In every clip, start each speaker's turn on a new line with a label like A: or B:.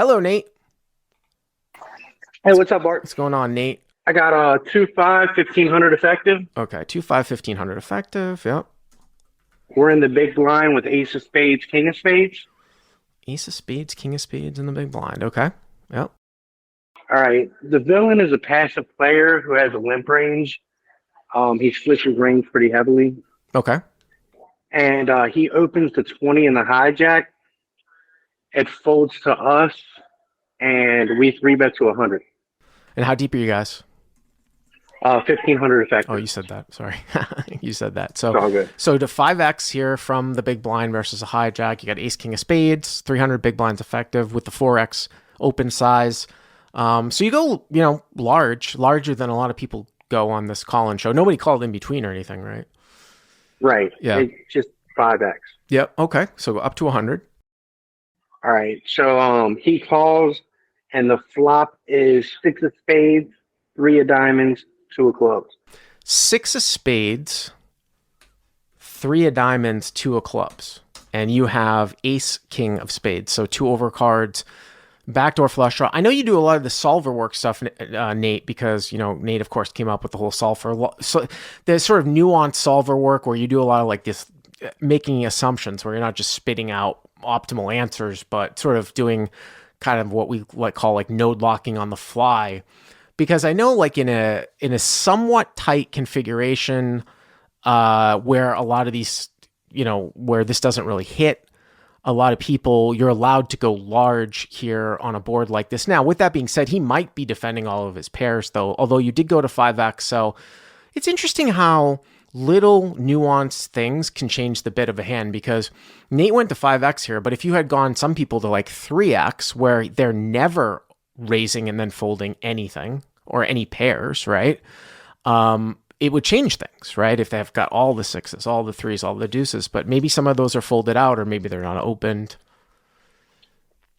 A: Hello, Nate.
B: Hey, what's up, Bart?
A: What's going on, Nate?
B: I got a 2-5, 1500 effective.
A: Okay, 2-5, 1500 effective. Yep.
B: We're in the big blind with ace of spades, king of spades.
A: Ace of spades, king of spades in the big blind. Okay. Yep.
B: All right. The villain is a passive player who has a limp range. He splits his range pretty heavily.
A: Okay.
B: And he opens to 20 in the hijack. It folds to us, and we three bet to 100.
A: And how deep are you guys?
B: 1500
A: Oh,
B: effective.
A: you said that. Sorry. You said that.
B: It's
A: So
B: all good.
A: so to 5x here from the big blind versus a hijack, you got ace, king of spades, 300 big blinds effective with the 4x open size. So you go, larger than a lot of people go on this call-in show. Nobody called in between or anything, right?
B: Right.
A: Yeah.
B: It's just 5x.
A: Yep. Okay. So up to 100.
B: All right. So he calls, and the flop is six of spades, three of diamonds, two of clubs.
A: Six of spades, three of diamonds, two of clubs. And you have ace, king of spades. So two overcards, backdoor flush draw. I know you do a lot of the solver work stuff, Nate, because, Nate, of course, came up with the whole solver. So there's sort of nuanced solver work where you do a lot of like this making assumptions where you're not just spitting out optimal answers, but sort of doing kind of what we call like node locking on the fly. Because I know like in a somewhat tight configuration, where a lot of these, where this doesn't really hit a lot of people, you're allowed to go large here on a board like this. Now, with that being said, he might be defending all of his pairs, though, although you did go to 5x. So it's interesting how little nuanced things can change the bit of a hand, because Nate went to 5x here, but if you had gone some people to like 3x, where they're never raising and then folding anything or any pairs, right? It would change things, right? If they've got all the sixes, all the threes, all the deuces, but maybe some of those are folded out, or maybe they're not opened.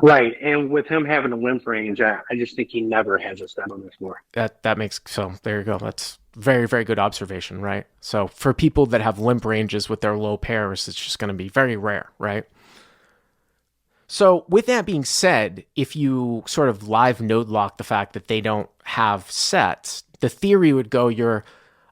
B: Right. And with him having a limp range, I just think he never has a set on this board.
A: That makes, so there you go. That's very, very good observation, right? So for people that have limp ranges with their low pairs, it's just going to be very rare, right? So with that being said, if you sort of live node lock the fact that they don't have sets, the theory would go you're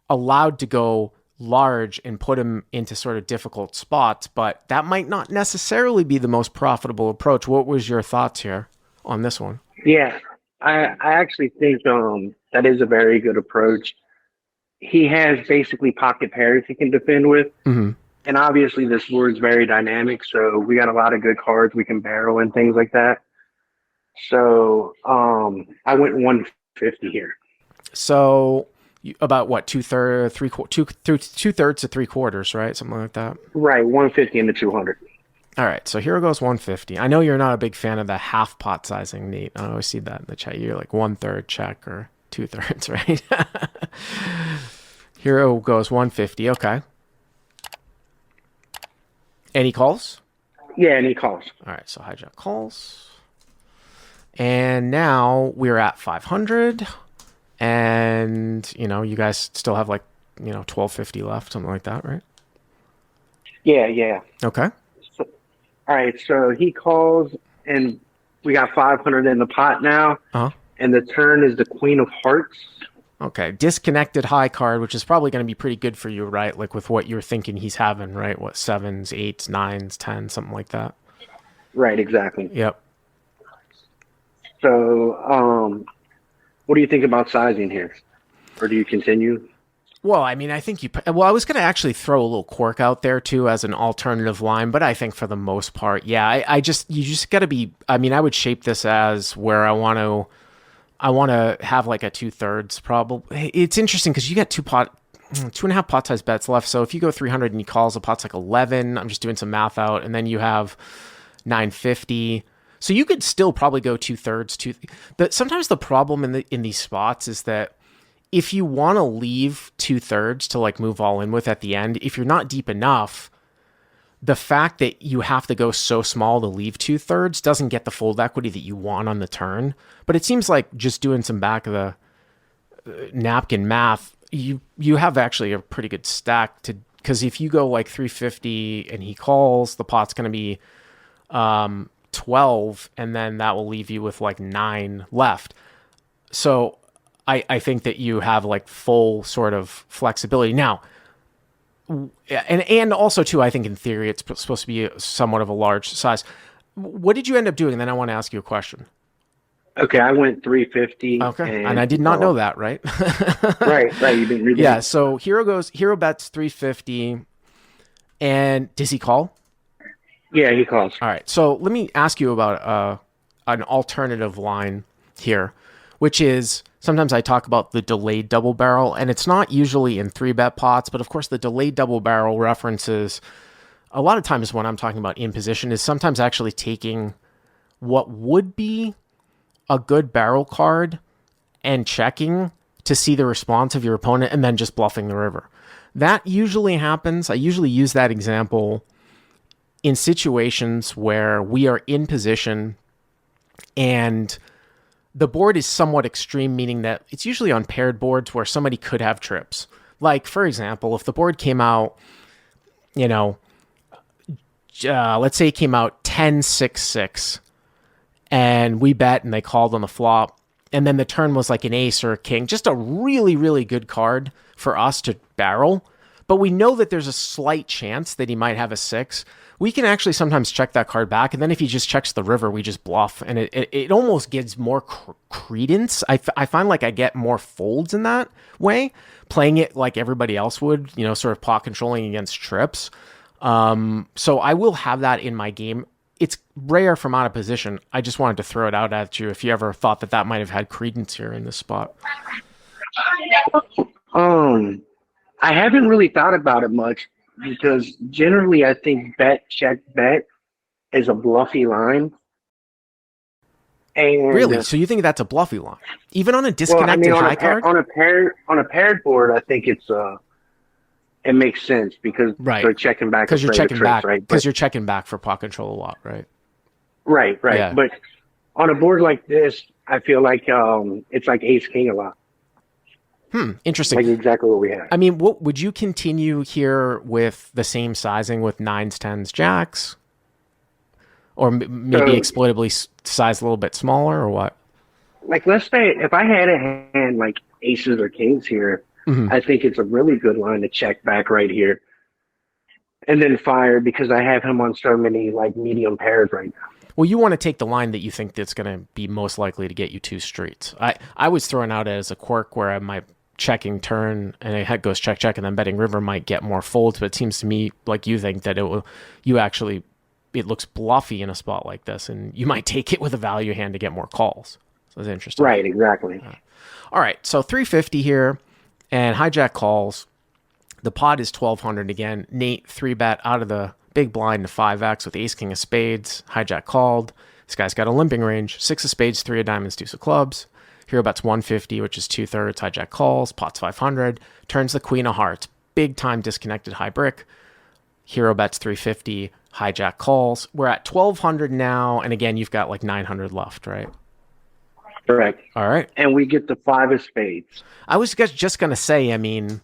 A: allowed to go large and put them into sort of difficult spots, but that might not necessarily be the most profitable approach. What was your thoughts here on this one?
B: Yeah. I actually think that is a very good approach. He has basically pocket pairs he can defend with.
A: Mm-hmm.
B: And obviously this board's very dynamic, so we got a lot of good cards we can barrel and things like that. So I went 150 here.
A: So about what, two thirds to three quarters, right? Something like that.
B: Right, 150 into 200.
A: All right, so here goes 150. I know you're not a big fan of the half pot sizing, Nate. I always see that in the chat. You're like 1/3 check or 2/3, right? Here goes 150. Okay. Any calls?
B: Yeah, and he calls.
A: All right, so hijack calls. And now we're at 500. And, you guys still have like, 1250 left, something like that, right?
B: Yeah, yeah.
A: Okay.
B: So, all right, so he calls, and we got 500 in the pot now,
A: Uh-huh.
B: and the turn is the Queen of Hearts.
A: Okay. Disconnected high card, which is probably going to be pretty good for you, right? Like with what you're thinking he's having, right? What, sevens, eights, nines, 10, something like that.
B: Right, exactly.
A: Yep.
B: So, what do you think about sizing here? Or do you continue?
A: Well, I mean, I think I was going to actually throw a little cork out there too as an alternative line, but I think for the most part, yeah, you just got to be, I mean, I would shape this as where I want to have like a 2/3 probably. It's interesting because you got 2.5 pot size bets left. So if you go 300 and he calls, the pot's like 11. I'm just doing some math out. And then you have 950. So you could still probably go 2/3. But sometimes the problem in these spots is that if you want to leave 2/3 to like move all in with at the end, if you're not deep enough, the fact that you have to go so small to leave 2/3 doesn't get the fold equity that you want on the turn. But it seems like just doing some back of the napkin math, you have actually a pretty good stack to, because if you go like 350 and he calls, the pot's going to be 12, and then that will leave you with like 9 left. So I think that you have like full sort of flexibility. Now, and also too, I think in theory it's supposed to be somewhat of a large size. What did you end up doing? And then I want to ask you a question.
B: Okay, I went 350.
A: Okay, and I did not know that, right?
B: Right. You didn't read
A: Yeah.
B: that.
A: So hero bets 350, and does he call?
B: Yeah, he calls.
A: All right. So let me ask you about an alternative line here, which is sometimes I talk about the delayed double barrel, and it's not usually in 3-bet pots, but of course the delayed double barrel references a lot of times when I'm talking about in position is sometimes actually taking what would be a good barrel card and checking to see the response of your opponent and then just bluffing the river. That usually happens. I usually use that example in situations where we are in position and the board is somewhat extreme, meaning that it's usually on paired boards where somebody could have trips. Like, for example, if the board came out, let's say it came out 10-6-6, and we bet and they called on the flop, and then the turn was like an ace or a king, just a really, really good card for us to barrel. But we know that there's a slight chance that he might have a 6. We can actually sometimes check that card back, and then if he just checks the river, we just bluff, and it almost gives more credence. I find like I get more folds in that way, playing it like everybody else would, sort of pot controlling against trips. So I will have that in my game. It's rare from out of position. I just wanted to throw it out at you if you ever thought that might have had credence here in this spot.
B: I haven't really thought about it much because generally I think bet, check, bet is a bluffy line. And
A: really? So you think that's a bluffy line? Even on a disconnected high card?
B: On a paired board, I think it makes sense because they're checking back.
A: Because you're checking back,
B: right?
A: Because you're checking back for pot control a lot, right?
B: Right.
A: Yeah.
B: But on a board like this, I feel like it's like ace king a lot.
A: Interesting.
B: Like exactly what we have.
A: I mean, what would you continue here with the same sizing with 9s, 10s, jacks? Or maybe exploitably sized a little bit smaller, or what?
B: Like, let's say if I had a hand like aces or kings here, I think it's a really good line to check back right here. And then fire because I have him on so many like medium pairs right now.
A: Well, you want to take the line that you think that's going to be most likely to get you 2 streets. I was throwing out as a quirk where I might checking turn and it goes check, check, and then betting river might get more folds. But it seems to me like you think that it looks bluffy in a spot like this, and you might take it with a value hand to get more calls. So it's interesting.
B: Right, exactly.
A: All right, so 350 here, and hijack calls. The pot is 1200 again. Nate 3-bet out of the big blind to 5x with ace king of spades. Hijack called. This guy's got a limping range. 6 of spades, 3 of diamonds, deuce of clubs. Hero bets 150, which is 2/3. Hijack calls. Pot's 500. Turns the queen of hearts. Big time disconnected high brick. Hero bets 350. Hijack calls. We're at 1200 now, and again, you've got like 900 left, right?
B: Correct.
A: All right.
B: And we get the 5 of spades.
A: I was just going to say, I mean,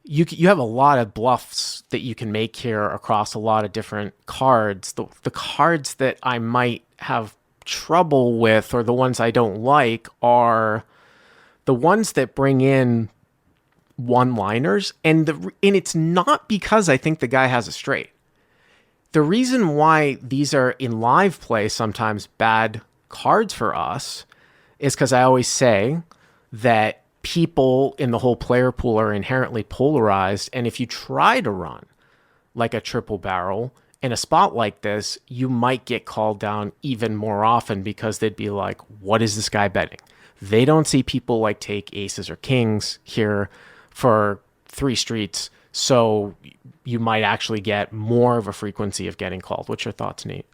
A: you have a lot of bluffs that you can make here across a lot of different cards. The cards that I might have trouble with, or the ones I don't like, are the ones that bring in one-liners, and it's not because I think the guy has a straight. The reason why these are in live play sometimes bad cards for us is because I always say that people in the whole player pool are inherently polarized, and if you try to run like a triple barrel in a spot like this, you might get called down even more often because they'd be like, what is this guy betting? They don't see people like take aces or kings here for 3 streets, so you might actually get more of a frequency of getting called. What's your thoughts, Nate?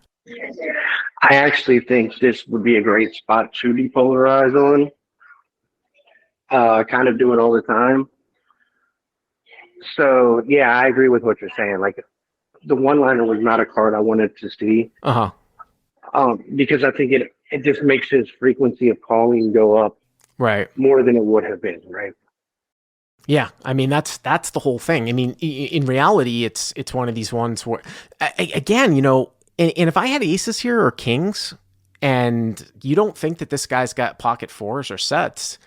B: I actually think this would be a great spot to depolarize on. I kind of do it all the time. So, yeah, I agree with what you're saying. Like, the one-liner was not a card I wanted to see. Because I think it just makes his frequency of calling go up more than it would have been, right?
A: Yeah, I mean, that's the whole thing. I mean, in reality, it's one of these ones where, again, And if I had aces here or kings, and you don't think that this guy's got pocket fours or sets,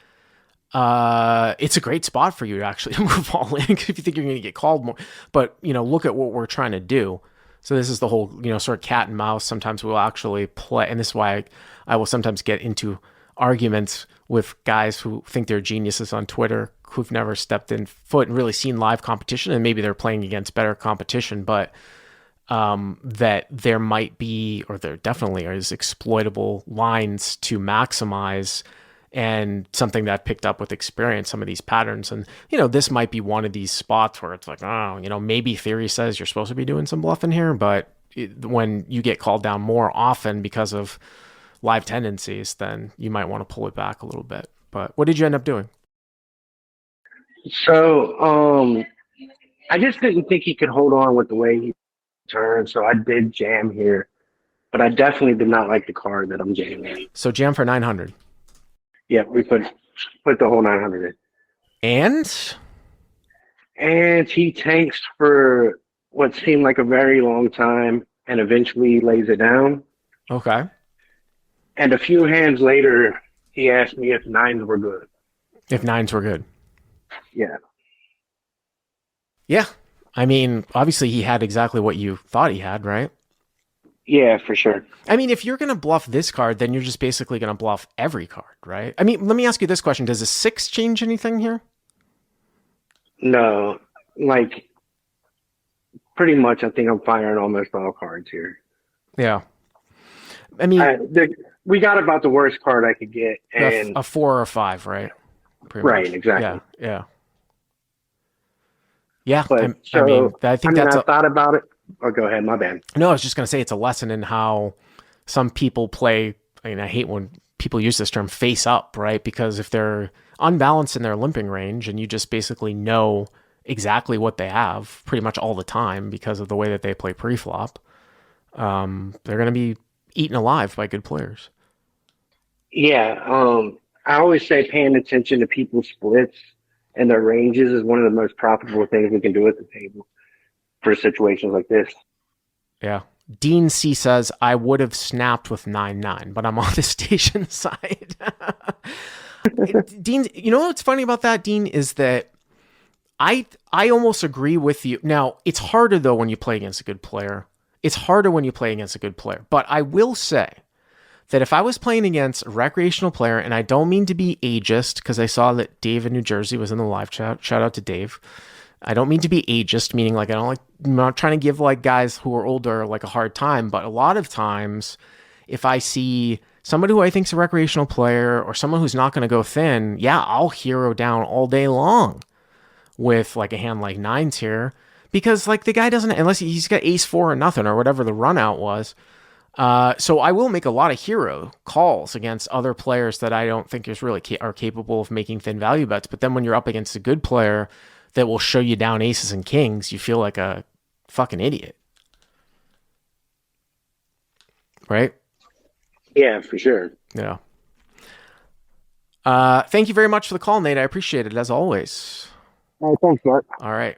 A: it's a great spot for you to actually move all in if you think you're going to get called more. But, look at what we're trying to do. So this is the whole, sort of cat and mouse. Sometimes we'll actually play, and this is why I will sometimes get into arguments with guys who think they're geniuses on Twitter, who've never stepped in foot and really seen live competition, and maybe they're playing against better competition, but that there might be, or there definitely is, exploitable lines to maximize, and something that I picked up with experience, some of these patterns. And, this might be one of these spots where it's like, oh, maybe theory says you're supposed to be doing some bluffing here, but when you get called down more often because of live tendencies, then you might want to pull it back a little bit. But what did you end up doing?
B: So, I just didn't think he could hold on with the way he turned, so I did jam here. But I definitely did not like the card that I'm jamming.
A: So jam for 900.
B: Yeah, we put the whole 900 in. And he tanks for what seemed like a very long time and eventually lays it down.
A: Okay.
B: And a few hands later, he asked me if nines were good.
A: If nines were good.
B: Yeah.
A: Yeah. I mean, obviously he had exactly what you thought he had, right?
B: Yeah, for sure.
A: I mean, if you're going to bluff this card, then you're just basically going to bluff every card, right? I mean, let me ask you this question. Does a 6 change anything here?
B: No. Like, pretty much I think I'm firing almost all cards here.
A: Yeah. I mean...
B: we got about the worst card I could get. And
A: a 4 or a 5, right?
B: Right, exactly.
A: Yeah. Yeah,
B: but
A: I think
B: I thought about it. Oh, go ahead. My bad.
A: No, I was just going to say it's a lesson in how some people play. I mean, I hate when people use this term face up, right? Because if they're unbalanced in their limping range and you just basically know exactly what they have pretty much all the time because of the way that they play pre-flop, they're going to be eaten alive by good players.
B: Yeah. I always say paying attention to people's splits and their ranges is one of the most profitable things we can do at the table for situations like this.
A: Yeah. Dean C says, I would have snapped with 9-9, but I'm on the station side. Dean, you know what's funny about that, Dean, is that I almost agree with you. Now, it's harder, though, when you play against a good player. It's harder when you play against a good player. But I will say that if I was playing against a recreational player, and I don't mean to be ageist, because I saw that Dave in New Jersey was in the live chat. Shout out to Dave. I don't mean to be ageist, meaning like I'm not trying to give like guys who are older like a hard time, but a lot of times if I see somebody who I think is a recreational player or someone who's not going to go thin, yeah, I'll hero down all day long with like a hand like nines here, because like the guy doesn't, unless he's got ace 4 or nothing or whatever the run out was. So I will make a lot of hero calls against other players that I don't think is really are capable of making thin value bets. But then when you're up against a good player that will show you down aces and kings, you feel like a fucking idiot. Right?
B: Yeah, for sure.
A: Yeah. Thank you very much for the call, Nate. I appreciate it, as always.
B: All right, thanks, Mark.
A: All right.